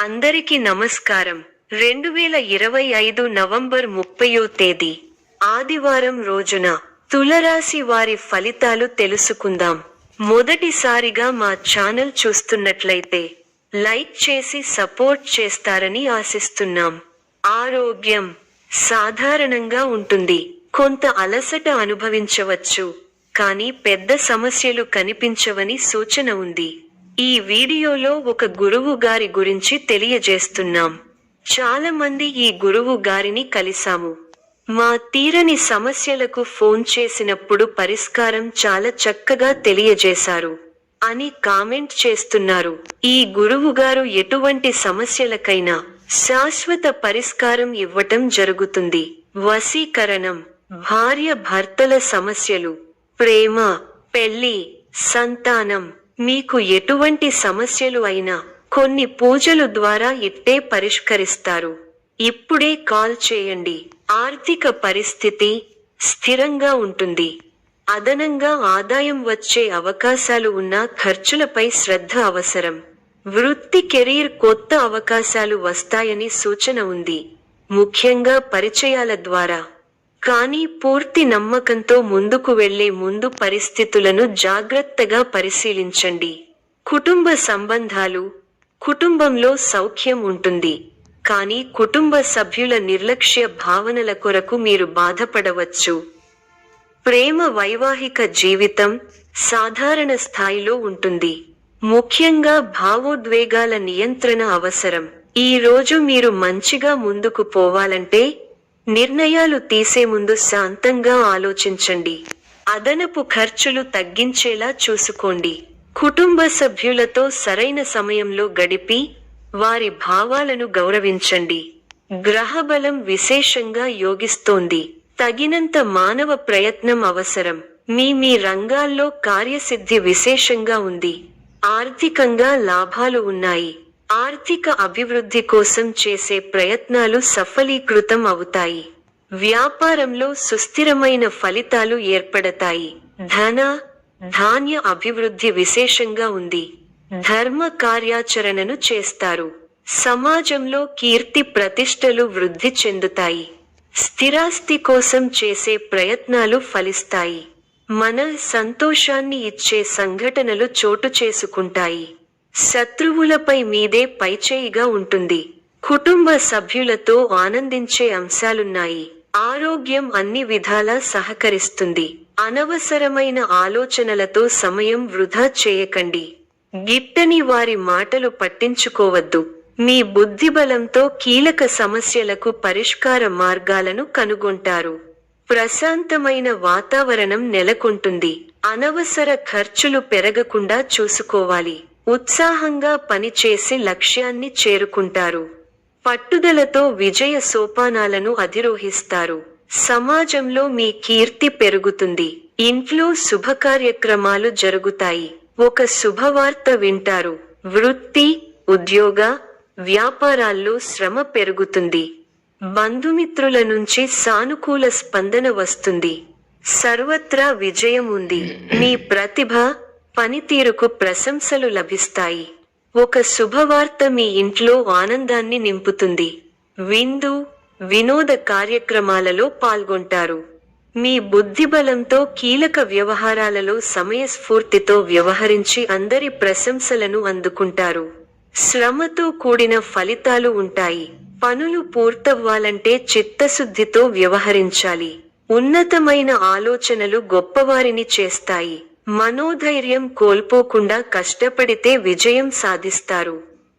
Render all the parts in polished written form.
అందరికీ నమస్కారం. 2025 నవంబర్ 30వ తేదీ ఆదివారం రోజున తులరాశి వారి ఫలితాలు తెలుసుకుందాం. మొదటిసారిగా మా ఛానల్ చూస్తున్నట్లయితే లైక్ చేసి సపోర్ట్ చేస్తారని ఆశిస్తున్నాం. ఆరోగ్యం సాధారణంగా ఉంటుంది. కొంత అలసట అనుభవించవచ్చు, కానీ పెద్ద సమస్యలు కనిపించవని సూచన ఉంది. ఈ వీడియోలో ఒక గురువు గారి గురించి తెలియజేస్తున్నాం. చాలా మంది ఈ గురువు గారిని కలిసాము. మా తీరని సమస్యలకు ఫోన్ చేసినప్పుడు పరిష్కారం చాలా చక్కగా తెలియజేశారు అని కామెంట్ చేస్తున్నారు. ఈ గురువు గారు ఎటువంటి సమస్యలకైనా శాశ్వత పరిష్కారం ఇవ్వటం జరుగుతుంది. వశీకరణం, భార్య భర్తల సమస్యలు, ప్రేమ, పెళ్లి, సంతానం, మీకు ఎటువంటి సమస్యలు అయినా కొన్ని పూజలు ద్వారా ఇట్టే పరిష్కరిస్తారు. ఇప్పుడే కాల్ చేయండి. ఆర్థిక పరిస్థితి స్థిరంగా ఉంటుంది. అదనంగా ఆదాయం వచ్చే అవకాశాలు ఉన్నా ఖర్చులపై శ్రద్ధ అవసరం. వృత్తి కెరీర్ కొత్త అవకాశాలు వస్తాయని సూచన ఉంది, ముఖ్యంగా పరిచయాల ద్వారా. కానీ పూర్తి నమ్మకంతో ముందుకు వెళ్లే ముందు పరిస్థితులను జాగ్రత్తగా పరిశీలించండి. కుటుంబ సంబంధాలు, కుటుంబంలో సౌఖ్యం ఉంటుంది, కానీ కుటుంబ సభ్యుల నిర్లక్ష్య భావనల కొరకు మీరు బాధపడవచ్చు. ప్రేమ, వైవాహిక జీవితం సాధారణ స్థాయిలో ఉంటుంది. ముఖ్యంగా భావోద్వేగాల నియంత్రణ అవసరం. ఈ రోజు మీరు మంచిగా ముందుకు పోవాలంటే నిర్ణయాలు తీసే ముందు శాంతంగా ఆలోచించండి. అదనపు ఖర్చులు తగ్గించేలా చూసుకోండి. కుటుంబ సభ్యులతో సరైన సమయంలో గడిపి వారి భావాలను గౌరవించండి. గ్రహబలం విశేషంగా యోగిస్తోంది. తగినంత మానవ ప్రయత్నం అవసరం. మీ రంగాల్లో కార్యసిద్ధి విశేషంగా ఉంది. ఆర్థికంగా లాభాలు ఉన్నాయి. ఆర్థిక అభివృద్ధి కోసం చేసే ప్రయత్నాలు సఫలీకృతం అవుతాయి. వ్యాపారంలో సుస్థిరమైన ఫలితాలు ఏర్పడతాయి. ధాన్య అభివృద్ధి విశేషంగా ఉంది. ధర్మ కార్యాచరణను చేస్తారు. సమాజంలో కీర్తి ప్రతిష్టలు వృద్ధి చెందుతాయి. స్థిరాస్తి కోసం చేసే ప్రయత్నాలు ఫలిస్తాయి. మన సంతోషాన్ని ఇచ్చే సంఘటనలు చోటు చేసుకుంటాయి. శత్రువులపై మీదే పైచేయిగా ఉంటుంది. కుటుంబ సభ్యులతో ఆనందించే అంశాలున్నాయి. ఆరోగ్యం అన్ని విధాలా సహకరిస్తుంది. అనవసరమైన ఆలోచనలతో సమయం వృధా చేయకండి. గిట్టని వారి మాటలు పట్టించుకోవద్దు. మీ బుద్ధిబలంతో కీలక సమస్యలకు పరిష్కార మార్గాలను కనుగొంటారు. ప్రశాంతమైన వాతావరణం నెలకొంటుంది. అనవసర ఖర్చులు పెరగకుండా చూసుకోవాలి. ఉత్సాహంగా పనిచేసి లక్ష్యాన్ని చేరుకుంటారు. పట్టుదలతో విజయ సోపానాలను అధిరోహిస్తారు. సమాజంలో మీ కీర్తి పెరుగుతుంది. ఇంట్లో శుభకార్యక్రమాలు జరుగుతాయి. ఒక శుభవార్త వింటారు. వృత్తి, ఉద్యోగ, వ్యాపారాల్లో శ్రమ పెరుగుతుంది. బంధుమిత్రుల నుంచి సానుకూల స్పందన వస్తుంది. సర్వత్రా విజయం ఉంది. మీ ప్రతిభ, పనితీరుకు ప్రశంసలు లభిస్తాయి. ఒక శుభవార్త మీ ఇంట్లో ఆనందాన్ని నింపుతుంది. వినోద కార్యక్రమాలలో పాల్గొంటారు. మీ బుద్ధిబలంతో కీలక వ్యవహారాలలో సమయస్ఫూర్తితో వ్యవహరించి అందరి ప్రశంసలను అందుకుంటారు. శ్రమతో కూడిన ఫలితాలు ఉంటాయి. పనులు పూర్తవ్వాలంటే చిత్తశుద్ధితో వ్యవహరించాలి. ఉన్నతమైన ఆలోచనలు గొప్పవారిని చేస్తాయి. మనోధైర్యం కోల్పోకుండా కష్టపడితే విజయం సాధిస్తారు.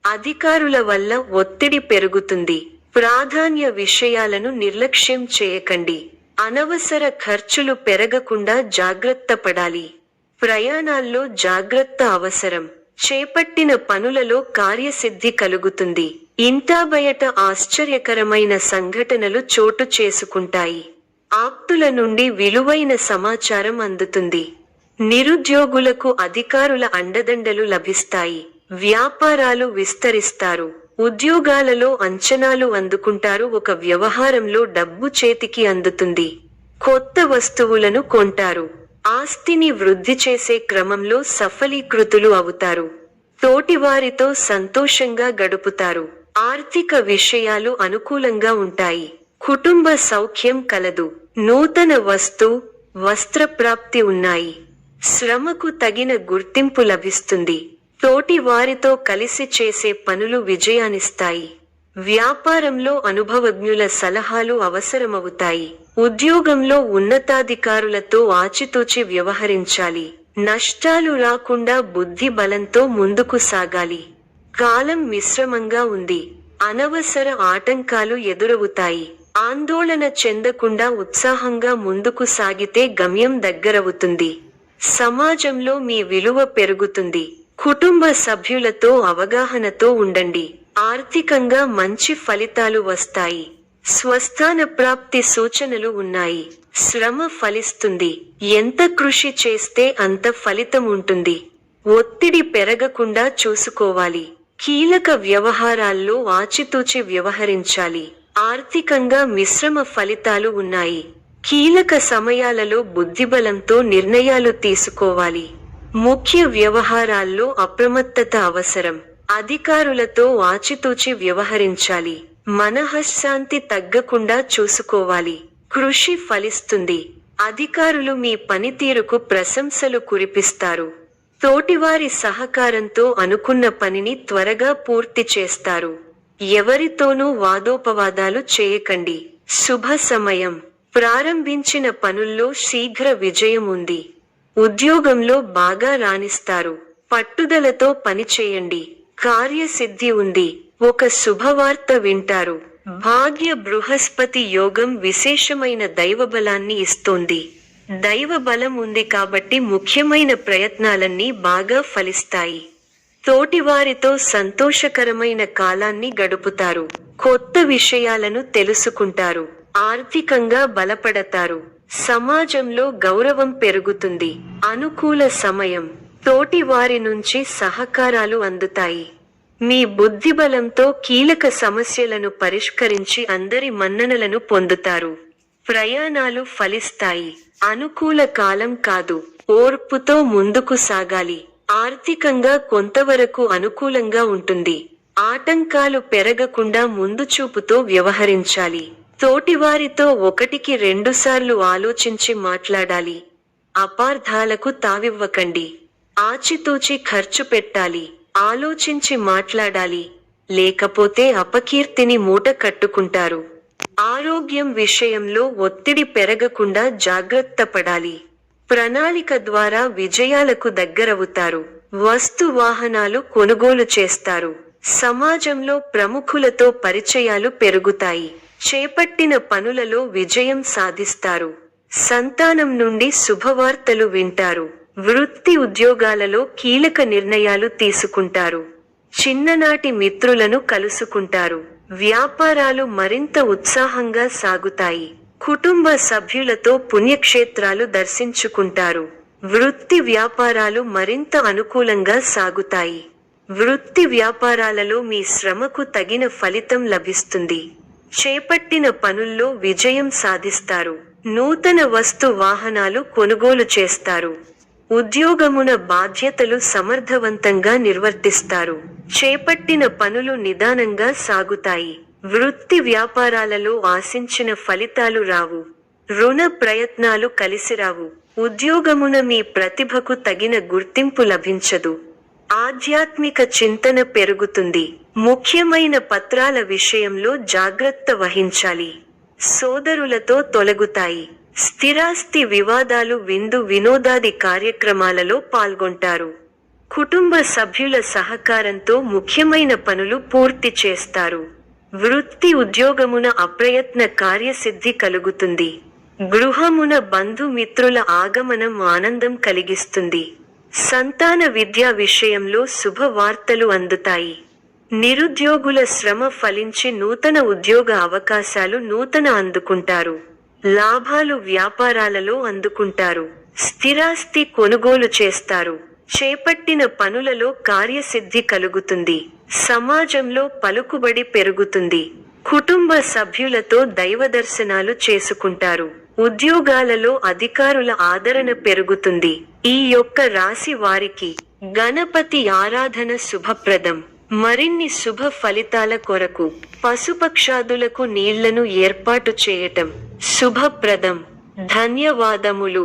అధికారుల వల్ల ఒత్తిడి పెరుగుతుంది. ప్రాధాన్య విషయాలను నిర్లక్ష్యం చేయకండి. అనవసర ఖర్చులు పెరగకుండా జాగ్రత్త పడాలి. ప్రయాణాల్లో జాగ్రత్త అవసరం. చేపట్టిన పనులలో కార్యసిద్ధి కలుగుతుంది. ఇంటా బయట ఆశ్చర్యకరమైన సంఘటనలు చోటు చేసుకుంటాయి. ఆప్తుల నుండి విలువైన సమాచారం అందుతుంది. నిరుద్యోగులకు అధికారుల అండదండలు లభిస్తాయి. వ్యాపారాలు విస్తరిస్తారు. ఉద్యోగాలలో అంచనాలు అందుకుంటారు. ఒక వ్యవహారంలో డబ్బు చేతికి అందుతుంది. కొత్త వస్తువులను కొంటారు. ఆస్తిని వృద్ధి చేసే క్రమంలో సఫలీకృతులు అవుతారు. తోటివారితో సంతోషంగా గడుపుతారు. ఆర్థిక విషయాలు అనుకూలంగా ఉంటాయి. కుటుంబ సౌఖ్యం కలదు. నూతన వస్త్ర ప్రాప్తి ఉన్నాయి. శ్రమకు తగిన గుర్తింపు లభిస్తుంది. తోటి వారితో కలిసి చేసే పనులు విజయాన్నిస్తాయి. వ్యాపారంలో అనుభవజ్ఞుల సలహాలు అవసరమవుతాయి. ఉద్యోగంలో ఉన్నతాధికారులతో ఆచితూచి వ్యవహరించాలి. నష్టాలు రాకుండా బుద్ధి బలంతో ముందుకు సాగాలి. కాలం మిశ్రమంగా ఉంది. అనవసర ఆటంకాలు ఎదురవుతాయి. ఆందోళన చెందకుండా ఉత్సాహంగా ముందుకు సాగితే గమ్యం దగ్గరవుతుంది. సమాజంలో మీ విలువ పెరుగుతుంది. కుటుంబ సభ్యులతో అవగాహనతో ఉండండి. ఆర్థికంగా మంచి ఫలితాలు వస్తాయి. స్వస్థాన ప్రాప్తి సూచనలు ఉన్నాయి. శ్రమ ఫలిస్తుంది. ఎంత కృషి చేస్తే అంత ఫలితం ఉంటుంది. ఒత్తిడి పెరగకుండా చూసుకోవాలి. కీలక వ్యవహారాల్లో ఆచితూచి వ్యవహరించాలి. ఆర్థికంగా మిశ్రమ ఫలితాలు ఉన్నాయి. కీలక సమయాలలో బుద్ధిబలంతో నిర్ణయాలు తీసుకోవాలి. ముఖ్య వ్యవహారాల్లో అప్రమత్తత అవసరం. అధికారులతో ఆచితూచి వ్యవహరించాలి. మనఃశాంతి తగ్గకుండా చూసుకోవాలి. కృషి ఫలిస్తుంది. అధికారులు మీ పనితీరుకు ప్రశంసలు కురిపిస్తారు. తోటివారి సహకారంతో అనుకున్న పనిని త్వరగా పూర్తి చేస్తారు. ఎవరితోనూ వాదోపవాదాలు చేయకండి. శుభ సమయం. ప్రారంభించిన పనుల్లో శీఘ్ర విజయం ఉంది. ఉద్యోగంలో బాగా రాణిస్తారు. పట్టుదలతో పనిచేయండి. కార్యసిద్ధి ఉంది. ఒక శుభవార్త వింటారు. భాగ్య బృహస్పతి యోగం విశేషమైన దైవబలాన్ని ఇస్తోంది. దైవబలం ఉంది కాబట్టి ముఖ్యమైన ప్రయత్నాలన్నీ బాగా ఫలిస్తాయి. తోటివారితో సంతోషకరమైన కాలాన్ని గడుపుతారు. కొత్త విషయాలను తెలుసుకుంటారు. ఆర్థికంగా బలపడతారు. సమాజంలో గౌరవం పెరుగుతుంది. అనుకూల సమయం. తోటి వారి నుంచి సహకారాలు అందుతాయి. మీ బుద్ధిబలంతో కీలక సమస్యలను పరిష్కరించి అందరి మన్ననలను పొందుతారు. ప్రయాణాలు ఫలిస్తాయి. అనుకూల కాలం కాదు. ఓర్పుతో ముందుకు సాగాలి. ఆర్థికంగా కొంతవరకు అనుకూలంగా ఉంటుంది. ఆటంకాలు పెరగకుండా ముందుచూపుతో వ్యవహరించాలి. తోటివారితో 1-2 సార్లు ఆలోచించి మాట్లాడాలి. అపార్థాలకు తావివ్వకండి. ఆచితూచి ఖర్చు పెట్టాలి. ఆలోచించి మాట్లాడాలి. లేకపోతే అపకీర్తిని మూట కట్టుకుంటారు. ఆరోగ్యం విషయంలో ఒత్తిడి పెరగకుండా జాగ్రత్త పడాలి. ప్రణాళిక ద్వారా విజయాలకు దగ్గరవుతారు. వస్తు వాహనాలు కొనుగోలు చేస్తారు. సమాజంలో ప్రముఖులతో పరిచయాలు పెరుగుతాయి. చేపట్టిన పనులలో విజయం సాధిస్తారు. సంతానం నుండి శుభవార్తలు వింటారు. వృత్తి ఉద్యోగాలలో కీలక నిర్ణయాలు తీసుకుంటారు. చిన్ననాటి మిత్రులను కలుసుకుంటారు. వ్యాపారాలు మరింత ఉత్సాహంగా సాగుతాయి. కుటుంబ సభ్యులతో పుణ్యక్షేత్రాలు దర్శించుకుంటారు. వృత్తి వ్యాపారాలు మరింత అనుకూలంగా సాగుతాయి. వృత్తి వ్యాపారాలలో మీ శ్రమకు తగిన ఫలితం లభిస్తుంది. చేపట్టిన పనుల్లో విజయం సాధిస్తారు. నూతన వస్తు వాహనాలు కొనుగోలు చేస్తారు. ఉద్యోగమున బాధ్యతలు సమర్థవంతంగా నిర్వర్తిస్తారు. చేపట్టిన పనులు నిదానంగా సాగుతాయి. వృత్తి వ్యాపారాలలో ఆశించిన ఫలితాలు రావు. రుణ ప్రయత్నాలు కలిసిరావు. ఉద్యోగమున మీ ప్రతిభకు తగిన గుర్తింపు లభించదు. ఆధ్యాత్మిక చింతన పెరుగుతుంది. ముఖ్యమైన పత్రాల విషయంలో జాగ్రత్త వహించాలి. సోదరులతో తొలగుతాయి. స్థిరాస్తి వివాదాలు వినోదాది కార్యక్రమాలలో పాల్గొంటారు. కుటుంబ సభ్యుల సహకారంతో ముఖ్యమైన పనులు పూర్తి చేస్తారు. వృత్తి ఉద్యోగమున అప్రయత్న కార్యసిద్ధి కలుగుతుంది. గృహమున బంధుమిత్రుల ఆగమనం ఆనందం కలిగిస్తుంది. సంతాన విద్యా విషయంలో శుభవార్తలు అందుతాయి. నిరుద్యోగుల శ్రమ ఫలించి నూతన ఉద్యోగ అవకాశాలు అందుకుంటారు. లాభాలు వ్యాపారాలలో అందుకుంటారు. స్థిరాస్తి కొనుగోలు చేస్తారు. చేపట్టిన పనులలో కార్యసిద్ధి కలుగుతుంది. సమాజంలో పలుకుబడి పెరుగుతుంది. కుటుంబ సభ్యులతో దైవదర్శనాలు చేసుకుంటారు. ఉద్యోగాలలో అధికారుల ఆదరణ పెరుగుతుంది. ఈ యొక్క రాశి వారికి గణపతి ఆరాధన శుభప్రదం. మరిన్ని శుభ ఫలితాల కొరకు పశుపక్షాదులకు నీళ్లను ఏర్పాటు చేయటం శుభప్రదం. ధన్యవాదములు.